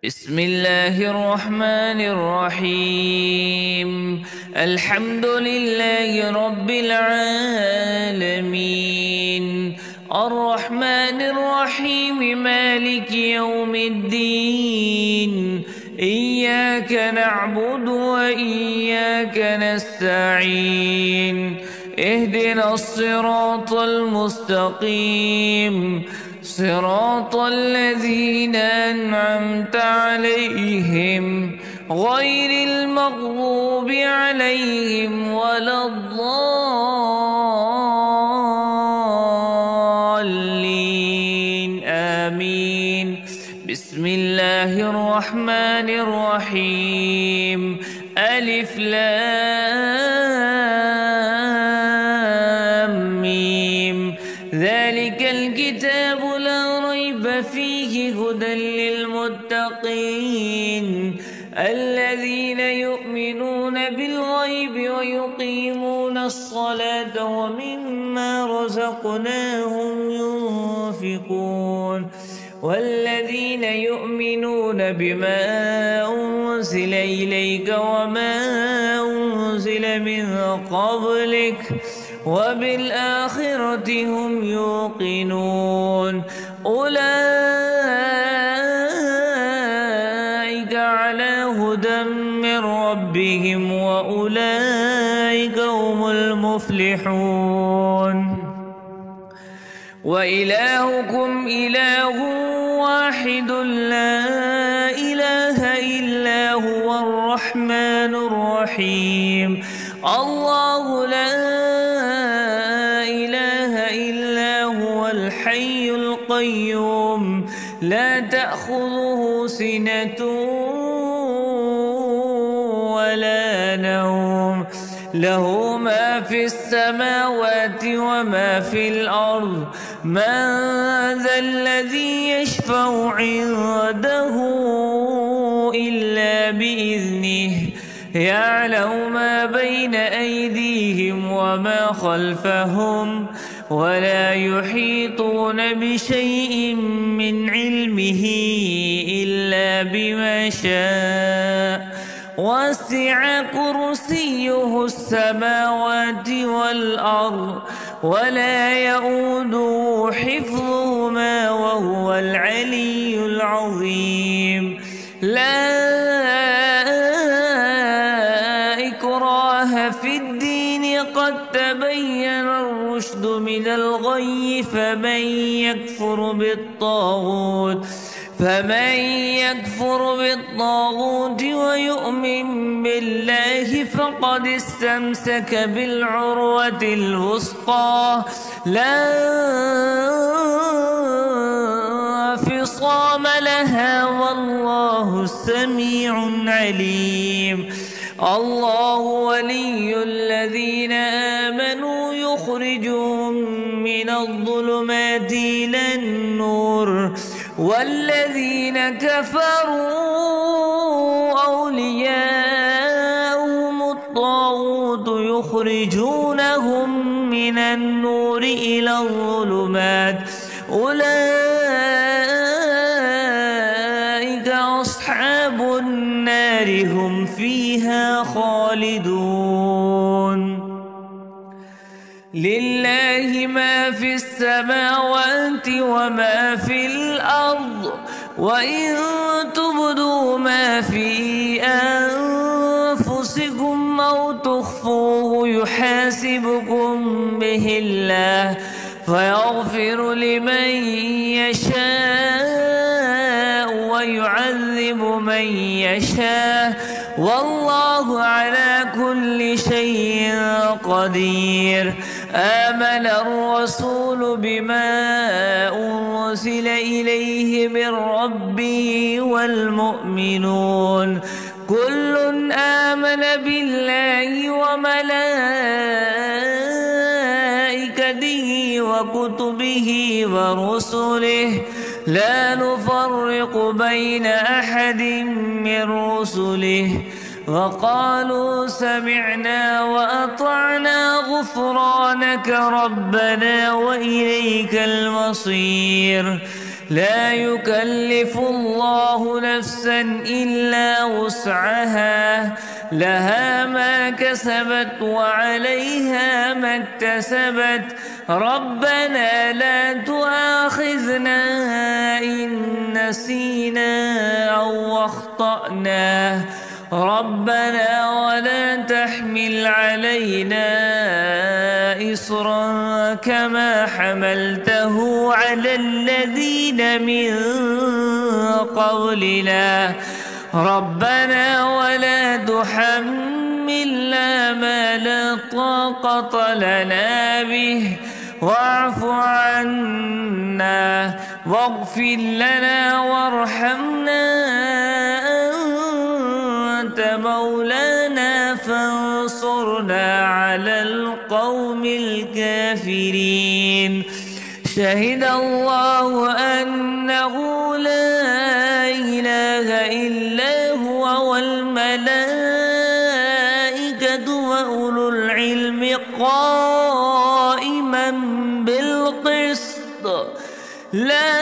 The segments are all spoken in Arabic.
بسم الله الرحمن الرحيم. الحمد لله رب العالمين، الرحمن الرحيم، مالك يوم الدين. إياك نعبد وإياك نستعين. اهدنا الصراط المستقيم، صراط الذين أنعمت عليهم غير المغضوب عليهم ولا الضالين. آمين. بسم الله الرحمن الرحيم. ألف لام ميم. ذلك الكتاب لا ريب فيه هدى للمتقين الذين يؤمنون بالغيب ويقيمون الصلاة ومما رزقناهم ينفقون والذين يؤمنون بما أنزل إليك وما أنزل من قبلك وبالآخرة هم يوقنون. أولئك على هدى من ربهم وأولئك هم المفلحون. وإلهكم إله واحد لا إله إلا هو الرحمن الرحيم. الله لا إله إلا هو الحي القيوم، لا تأخذه سنة ولا نوم، له ما في السماوات وما في الأرض. من ذا الذي يشفع عنده إلا بإذنه، يعلم ما بين أيديهم وما خلفهم ولا يحيطون بشيء من علمه إلا بما شاء. وسع كرسيه السماوات والأرض ولا يؤوده حفظهما وهو العلي العظيم. لا إكراه في الدين، قد تبين الرشد من الغي. فمن يكفر بالطاغوت ويؤمن بالله فقد استمسك بالعروة الوثقى لا انفصام لها، والله سميع عليم. الله ولي الذين آمنوا يخرجهم من الظلمات إلى النور، والذين كفروا أولياؤهم الطاغوت يخرجونهم من النور إلى الظلمات. أولئك أصحاب النار، هم فيها خالدون. لله ما في السماوات وما في الأرض، وإن تبدوا ما في أنفسكم أو تخفوه يحاسبكم به الله، فيغفر لمن يشاء ويعذب من يشاء، والله على كل شيء قدير. آمن الرسول بما أنزل إليه من ربه والمؤمنون كل آمن بالله وملائكته وكتبه ورسله، لا نفرق بين أحد من رسله، وقالوا سمعنا وأطعنا غفرانك ربنا وإليك المصير. لا يكلف الله نفسا إلا وسعها لها ما كسبت وعليها ما اكتسبت ربنا لا تؤاخذنا إن نسينا أو أخطأنا ربنا ولا تحمل علينا إصرا كما حملته على الذين من قبلنا ربنا ولا تحملنا ما لا طاقة لنا به واعف عنا واغفر لنا وارحمنا أنت مولانا فانصرنا على القوم الكافرين شهد الله أنه لا إله إلا هو والملائكة وأولو العلم قائما بالقسط لا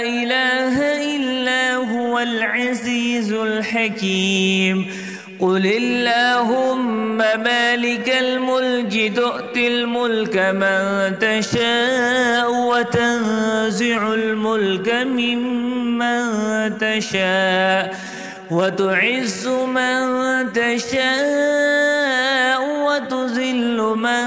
إله إلا هو العزيز الحكيم قل اللهم مالك الملك تؤتي الملك من تشاء وتنزع الملك ممن تشاء وتعز من تشاء وتذل من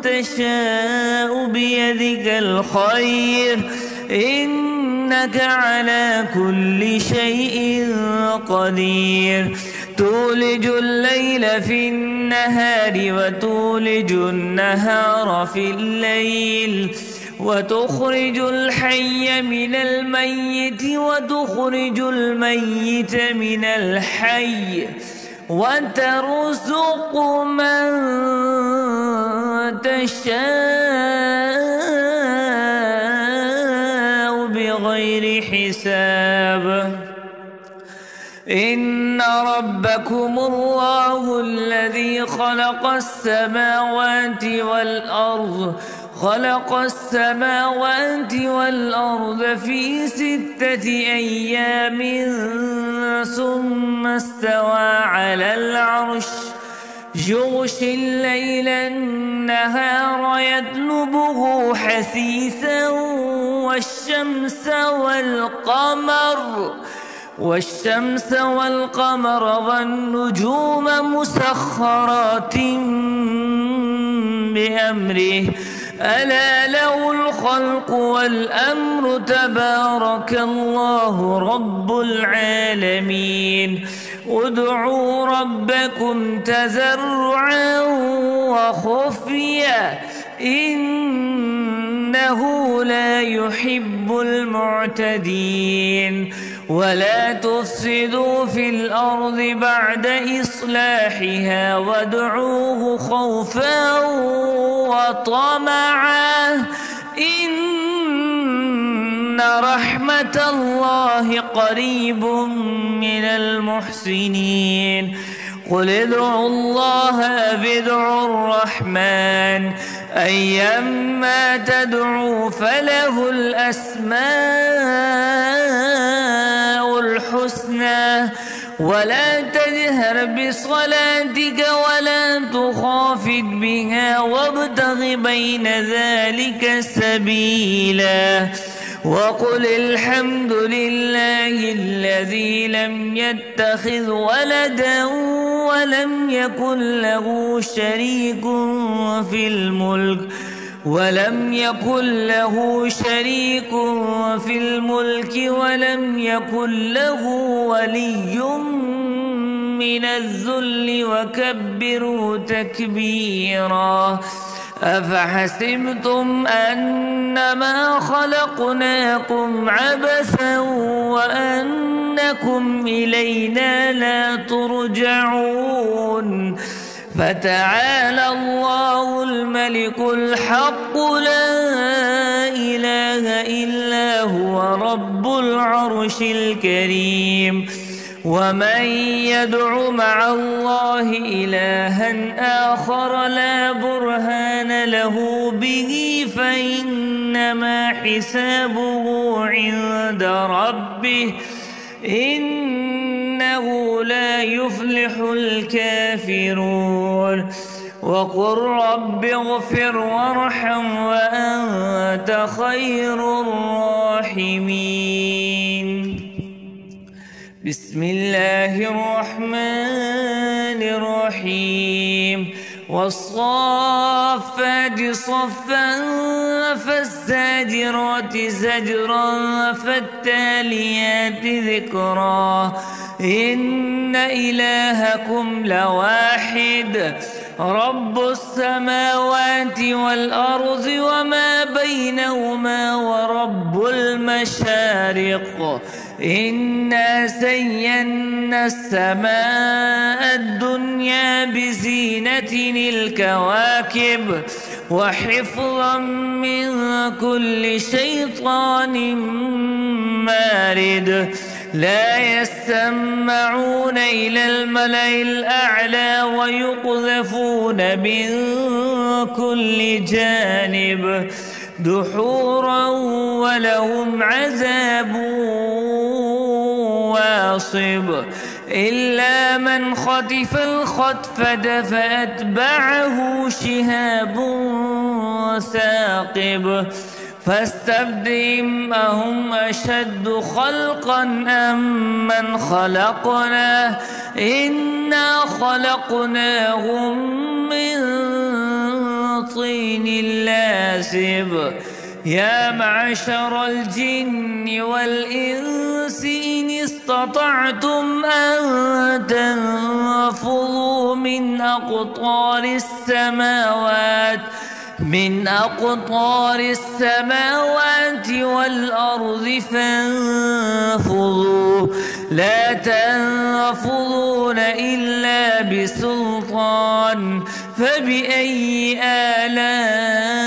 تشاء بيدك الخير إنك على كل شيء قدير تولج الليل في النهار وتولج النهار في الليل وتخرج الحي من الميت وتخرج الميت من الحي وترزق من تشاء بغير حساب إن ربكم الله الذي خلق السماوات والأرض في 6 أيام ثم استوى على العرش يغشي الليل النهار يطلبه حثيثا والشمس والقمر والنجوم مسخرات بأمره ألا له الخلق والأمر تبارك الله رب العالمين ادعوا ربكم تضرعا وخفيا إنه لا يحب المعتدين ولا تفسدوا في الأرض بعد إصلاحها وادعوه خوفا وطمعا إن رحمة الله قريب من المحسنين قل ادعوا الله أو ادعوا الرحمن أيما تدعوا فله الأسماء الحسنى ولا تجهر بصلاتك ولا تخافت بها وابتغ بين ذلك سبيلا وقل الحمد لله الذي لم يتخذ ولدا ولم يكن له شريك في الملك ولم يكن له ولي من الذل وكبره تكبيرا أفحسبتم أنما خلقناكم عبثا وأنكم إلينا لا ترجعون فتعالى الله الملك الحق لا إله إلا هو رب العرش الكريم ومن يدع مع الله إلها آخر لا برهان له به فإنما حسابه عند ربه إنه لا يفلح الكافرون وقل رب اغفر وارحم وأنت خير الراحمين. بسم الله الرحمن الرحيم. والصافات صفا فالزاجرات زجرا فالتاليات ذكرا إن إلهكم لواحد رب السماوات والأرض وما بينهما ورب المشارق إنا زينا السماء الدنيا بزينة الكواكب وحفظا من كل شيطان مارد لا يسمعون إلى الملأ الأعلى ويقذفون من كل جانب دحورا ولهم عذاب واصب إلا من خطف الخطفة فأتبعه شهاب ثاقب فاستبدهم أهم أشد خلقا أم من خلقنا إنا خلقناهم من طين لازب يا معشر الجن والإنس إن استطعتم أن تنفذوا من أقطار السماوات والأرض فانفذوا لا تنفذون إلا بسلطان فبأي آلاء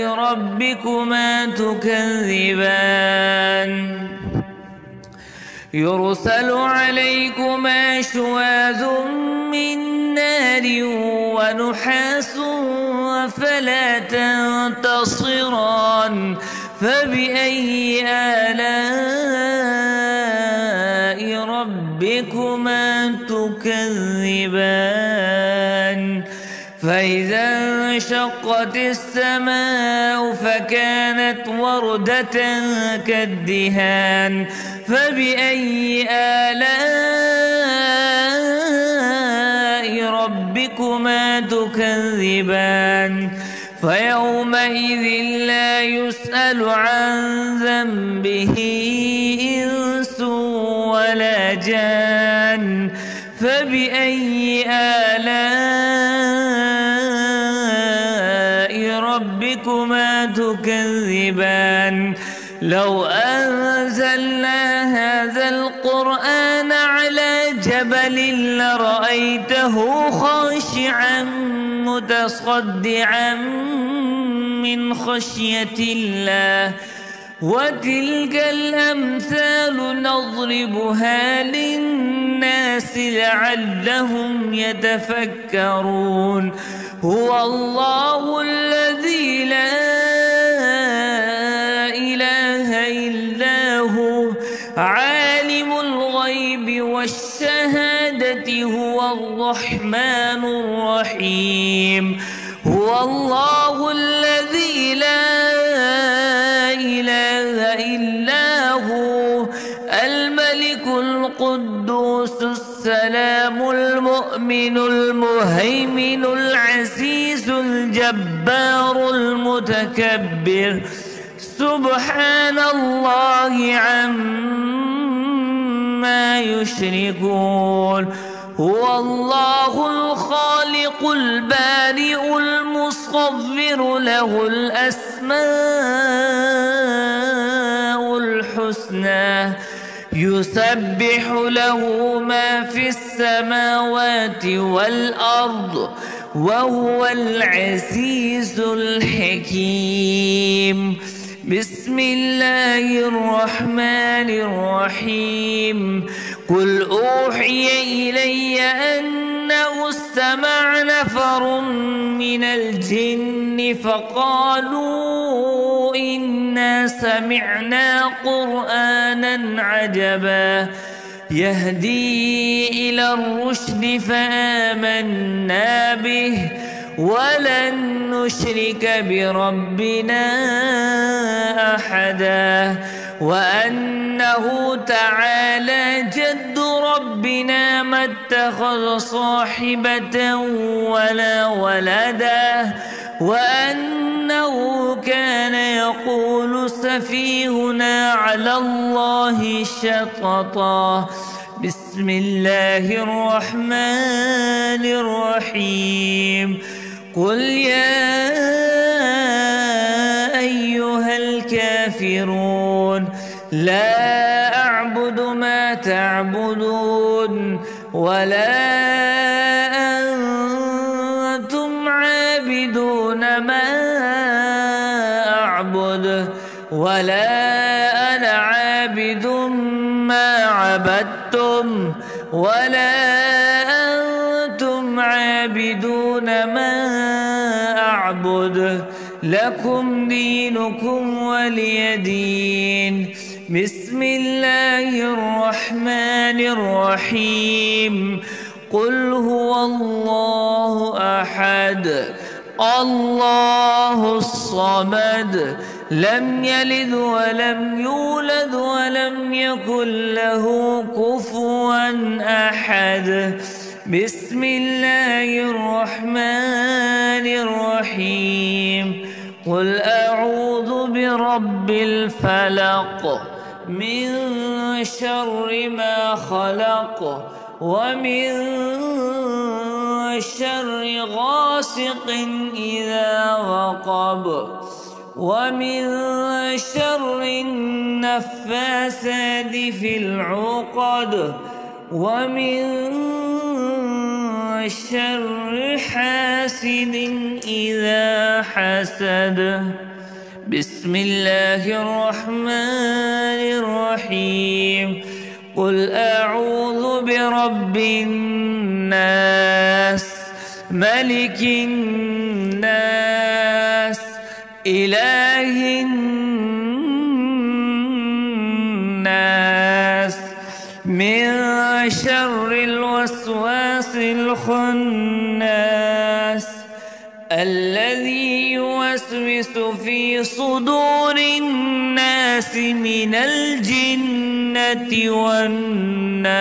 ربكما تكذبان يرسل عليكما شواذ من نار ونحاس فلا تنتصران فبأي آلاء ربكما تكذبان فإذا انشقت السماء فكانت وردة كالدهان فبأي آلاء ربكما تكذبان فيومئذ لا يسأل عن ذنبه إنس ولا جان فبأي آلاء ربكما تكذبان لو أنزلنا هذا القرآن على جبل لرأيته خاشعا متصدعا من خشية الله وتلك الأمثال نضربها للناس لعلهم يتفكرون هو الله الذي لا إله إلا هو عالم الغيب والشهادة هو الرحمن الرحيم هو الله الذي لا إله إلا هو الملك القدوس السلام المؤمن المهيمن العزيز الجبار المتكبر سبحان الله عما يشركون هو الله الخالق البارئ المصور له الأسماء الحسنى يسبح له ما في السماوات والأرض وهو العزيز الحكيم بسم الله الرحمن الرحيم قل أوحي إلي أنه استمع نفر من الجن فقالوا إنا سمعنا قرآنا عجبا يهدي إلى الرشد فآمنا به ولن نشرك بربنا أحدا وأنه تعالى جد ربنا ما اتخذ صاحبة ولا ولدا وأنه كان يقول سفيهنا على الله شططا بسم الله الرحمن الرحيم قل يا أيها الكافرون لا أعبد ما تعبدون ولا أنتم عابدون ما أعبد ولا أنا عابد ما عبدتم ولا أنتم عابدون ما أعبد لكم دينكم ولي دين بسم الله الرحمن الرحيم قل هو الله أحد الله الصمد لم يلد ولم يولد ولم يكن له كفوا أحد بسم الله الرحمن الرحيم قل أعوذ برب الفلق من شر ما خلق ومن شر غاسق إذا وقب ومن شر النفاثات في العقد ومن شر حاسد إذا حسد بسم الله الرحمن الرحيم قل أعوذ برب الناس ملك الناس إله الناس من شر الوسواس الخناس الذي يوسوس في صدور الناس من الجنة والناس